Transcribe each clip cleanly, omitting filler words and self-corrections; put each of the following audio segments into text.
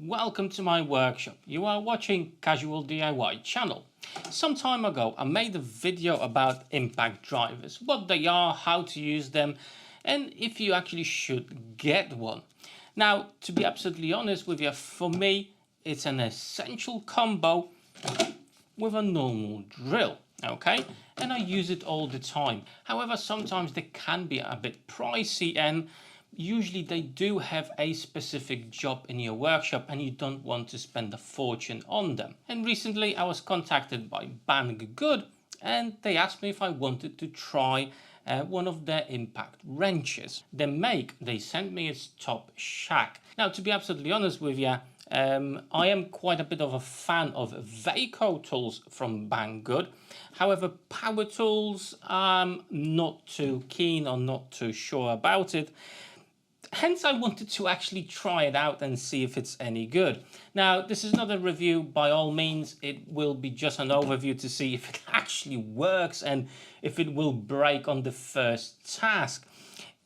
Welcome to my workshop. You are watching Casual DIY channel. Some time ago I made a video about impact drivers, what they are, how to use them, and if you actually should get one. Now, to be absolutely honest with you, for me it's an essential combo with a normal drill, okay, and I use it all the time. However, sometimes they can be a bit pricey, and usually they do have a specific job in your workshop and you don't want to spend a fortune on them. And recently I was contacted by Banggood and they asked me if I wanted to try one of their impact wrenches. The make they sent me is Topshak. Now, to be absolutely honest with you, I am quite a bit of a fan of Vaco tools from Banggood. However, power tools, I'm not too keen or not too sure about it. Hence, I wanted to actually try it out and see if it's any good. Now, this is not a review by all means. It will be just an overview to see if it actually works and if it will break on the first task.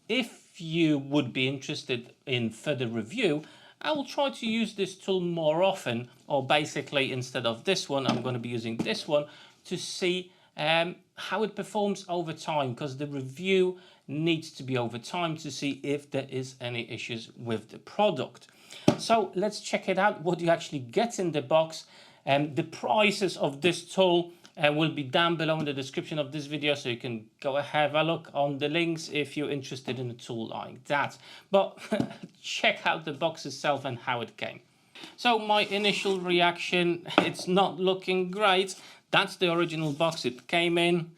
If you would be interested in further review, I will try to use this tool more often, or basically instead of this one, I'm going to be using this one to see how it performs over time, because the review needs to be over time to see if there is any issues with the product. So let's check it out, what you actually get in the box. The prices of this tool will be down below in the description of this video, so you can go have a look on the links if you're interested in a tool like that. But check out the box itself and how it came. So my initial reaction, it's not looking great. That's the original box it came in.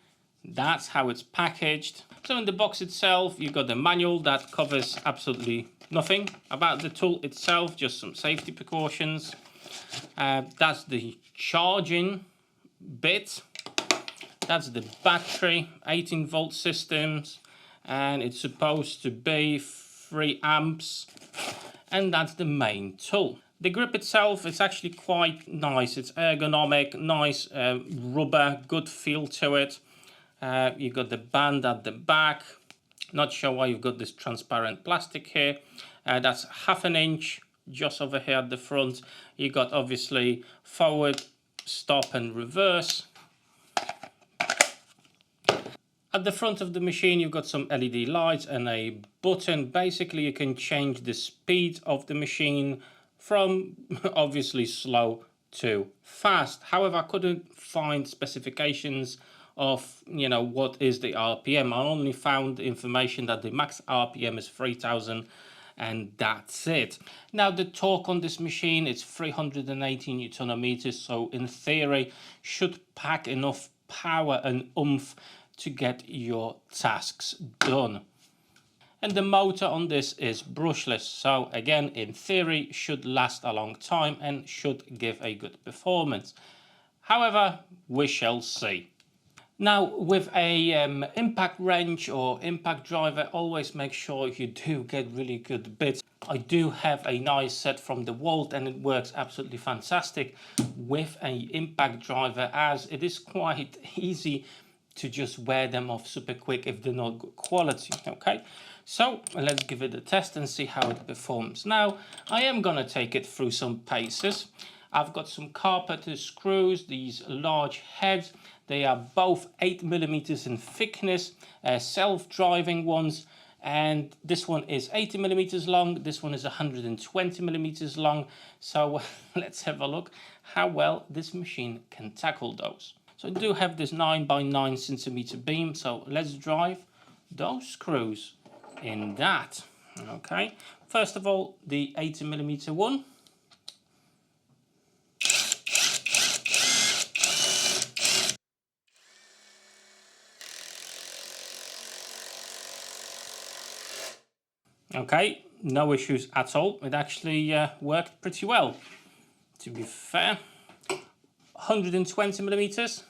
That's how it's packaged. So in the box itself, you've got the manual that covers absolutely nothing about the tool itself, just some safety precautions. That's the charging bit. That's the battery, 18-volt systems, and it's supposed to be 3 amps. And that's the main tool. The grip itself is actually quite nice. It's ergonomic, nice rubber, good feel to it. You've got the band at the back. Not sure why you've got this transparent plastic here. That's 1/2 inch just over here at the front. You got obviously forward, stop and reverse. At the front of the machine you've got some LED lights and a button. Basically you can change the speed of the machine from obviously slow to fast. However, I couldn't find specifications of, you know, what is the RPM. I only found information that the max RPM is 3000 and that's it. Now the torque on this machine is 380 Newton meters, so in theory should pack enough power and oomph to get your tasks done. And the motor on this is brushless, so again in theory should last a long time and should give a good performance. However, we shall see. Now with a impact wrench or impact driver, always make sure you do get really good bits. I do have a nice set from the Walt and it works absolutely fantastic with an impact driver, as it is quite easy to just wear them off super quick if they're not good quality. Okay, so let's give it a test and see how it performs. Now I am gonna take it through some paces. I've got some carpenter screws, these large heads. They are both 8mm in thickness, self-driving ones, and this one is 80mm long, this one is 120mm long. So let's have a look how well this machine can tackle those. So I do have this 9x9cm beam, so let's drive those screws in that. Okay, first of all, the 80mm one. Okay, no issues at all. It actually worked pretty well, to be fair. 120mm.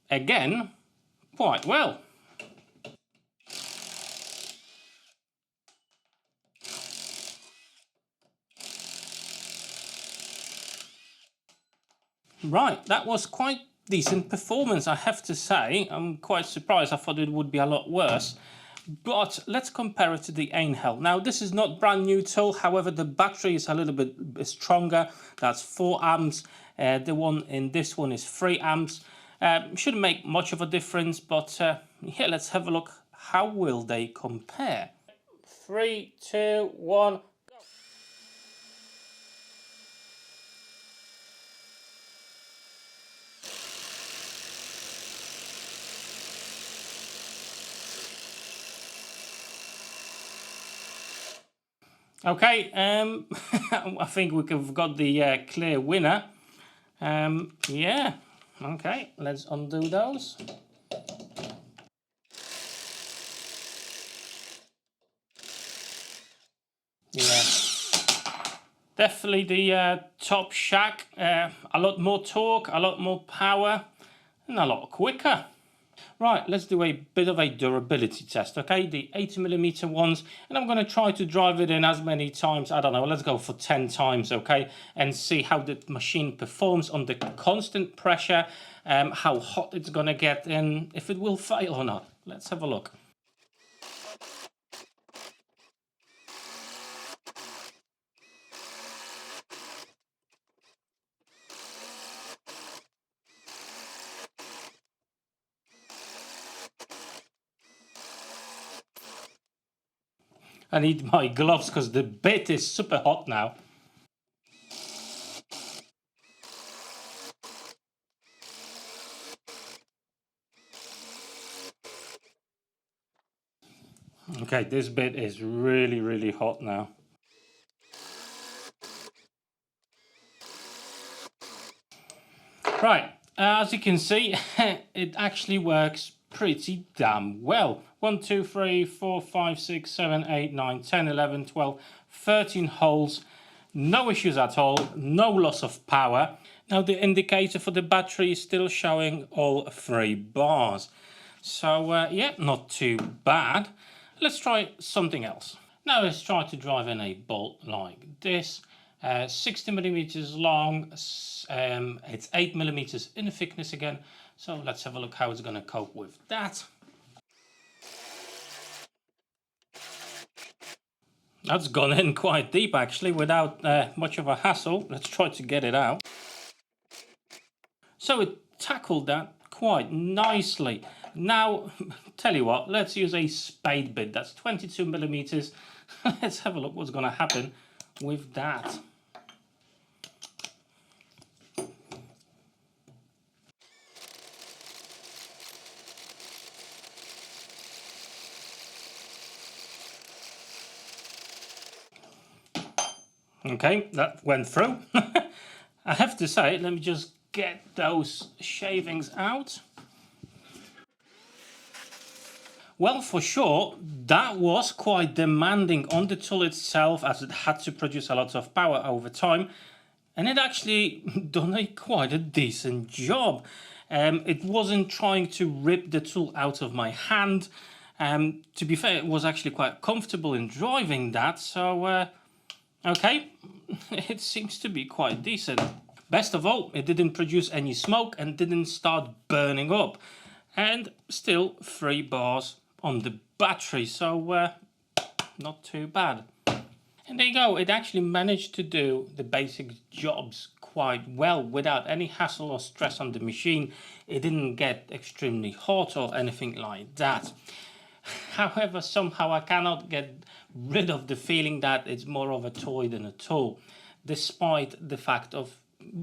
Again, quite well. Right, that was quite decent performance, I have to say. I'm quite surprised. I thought it would be a lot worse. But let's compare it to the Ainhell. Now, this is not brand new tool. However, the battery is a little bit stronger. That's 4 amps. The one in this one is 3 amps. Shouldn't make much of a difference, but yeah, let's have a look. How will they compare? 3, 2, 1. Okay, I think we've got the clear winner. Yeah, okay, let's undo those. Yeah, definitely the Topshak. A lot more torque, a lot more power, and a lot quicker. Right, let's do a bit of a durability test, okay? The 80mm ones, and I'm going to try to drive it in as many times, I don't know, let's go for 10 times, okay? And see how the machine performs under constant pressure, how hot it's going to get, and if it will fail or not. Let's have a look. I need my gloves because the bit is super hot now. Okay, this bit is really, really hot now. Right, as you can see, it actually works pretty damn well. 1, 2, 3, 4, 5, 6, 7, 8, 9, 10, 11, 12, 13 holes. No issues at all, no loss of power. Now the indicator for the battery is still showing all 3 bars. So yeah, not too bad. Let's try something else. Now let's try to drive in a bolt like this. 60mm long, it's 8mm in thickness again. So let's have a look how it's going to cope with that. That's gone in quite deep actually without much of a hassle. Let's try to get it out. So it tackled that quite nicely. Now, tell you what, let's use a spade bit. That's 22mm. Let's have a look what's going to happen with that. Okay, that went through. I have to say, let me just get those shavings out. Well, for sure, that was quite demanding on the tool itself as it had to produce a lot of power over time. And it actually done quite a decent job. It wasn't trying to rip the tool out of my hand. To be fair, it was actually quite comfortable in driving that. So, okay, it seems to be quite decent. Best of all, it didn't produce any smoke and didn't start burning up. And still 3 bars on the battery, so not too bad. And there you go, it actually managed to do the basic jobs quite well without any hassle or stress on the machine. It didn't get extremely hot or anything like that. However, somehow I cannot get rid of the feeling that it's more of a toy than a tool, despite the fact of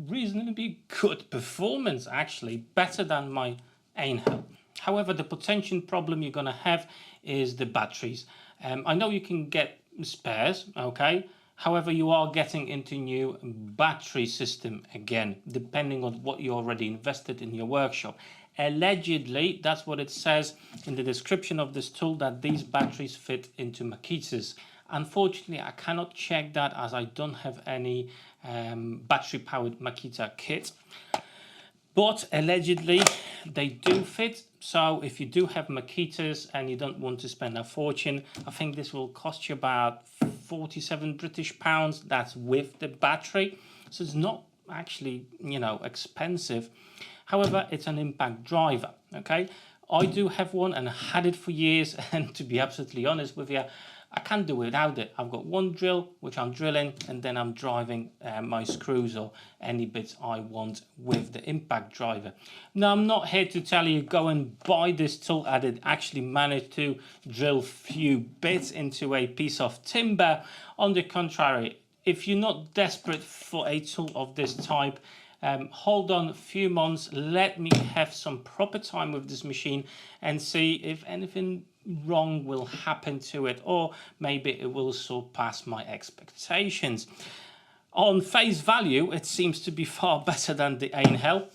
reasonably good performance, actually better than my Ainhell. However, the potential problem you're going to have is the batteries. I know you can get spares, okay? However, you are getting into new battery system again, depending on what you already invested in your workshop. Allegedly, that's what it says in the description of this tool, that these batteries fit into Makitas. Unfortunately, I cannot check that as I don't have any battery-powered Makita kit. But allegedly, they do fit. So if you do have Makitas and you don't want to spend a fortune, I think this will cost you about 47 British pounds. That's with the battery. So it's not actually, you know, expensive. However, it's an impact driver, okay? I do have one and had it for years, and to be absolutely honest with you, I can't do without it. I've got one drill which I'm drilling, and then I'm driving my screws or any bits I want with the impact driver. Now, I'm not here to tell you go and buy this tool and it actually managed to drill few bits into a piece of timber. On the contrary, if you're not desperate for a tool of this type, hold on a few months, let me have some proper time with this machine and see if anything wrong will happen to it, or maybe it will surpass my expectations. On face value, it seems to be far better than the Einhell,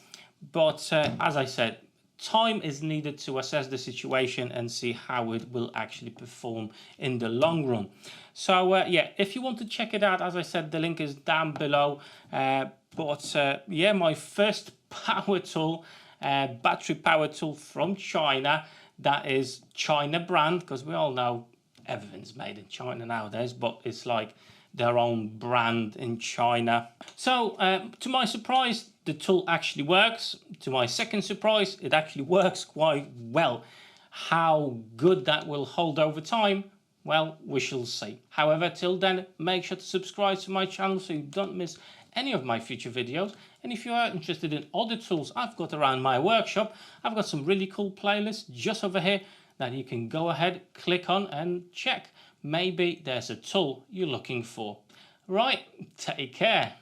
but as I said, time is needed to assess the situation and see how it will actually perform in the long run. So yeah, if you want to check it out, as I said, the link is down below. Yeah, my first power tool, battery power tool from China, that is China brand, because we all know everything's made in China nowadays, but it's like their own brand in China. So to my surprise, the tool actually works. To my second surprise, it actually works quite well. How good that will hold over time, well, we shall see. However, till then, make sure to subscribe to my channel so you don't miss any of my future videos. And if you are interested in other tools I've got around my workshop, I've got some really cool playlists just over here that you can go ahead, click on and check. Maybe there's a tool you're looking for. Right, take care.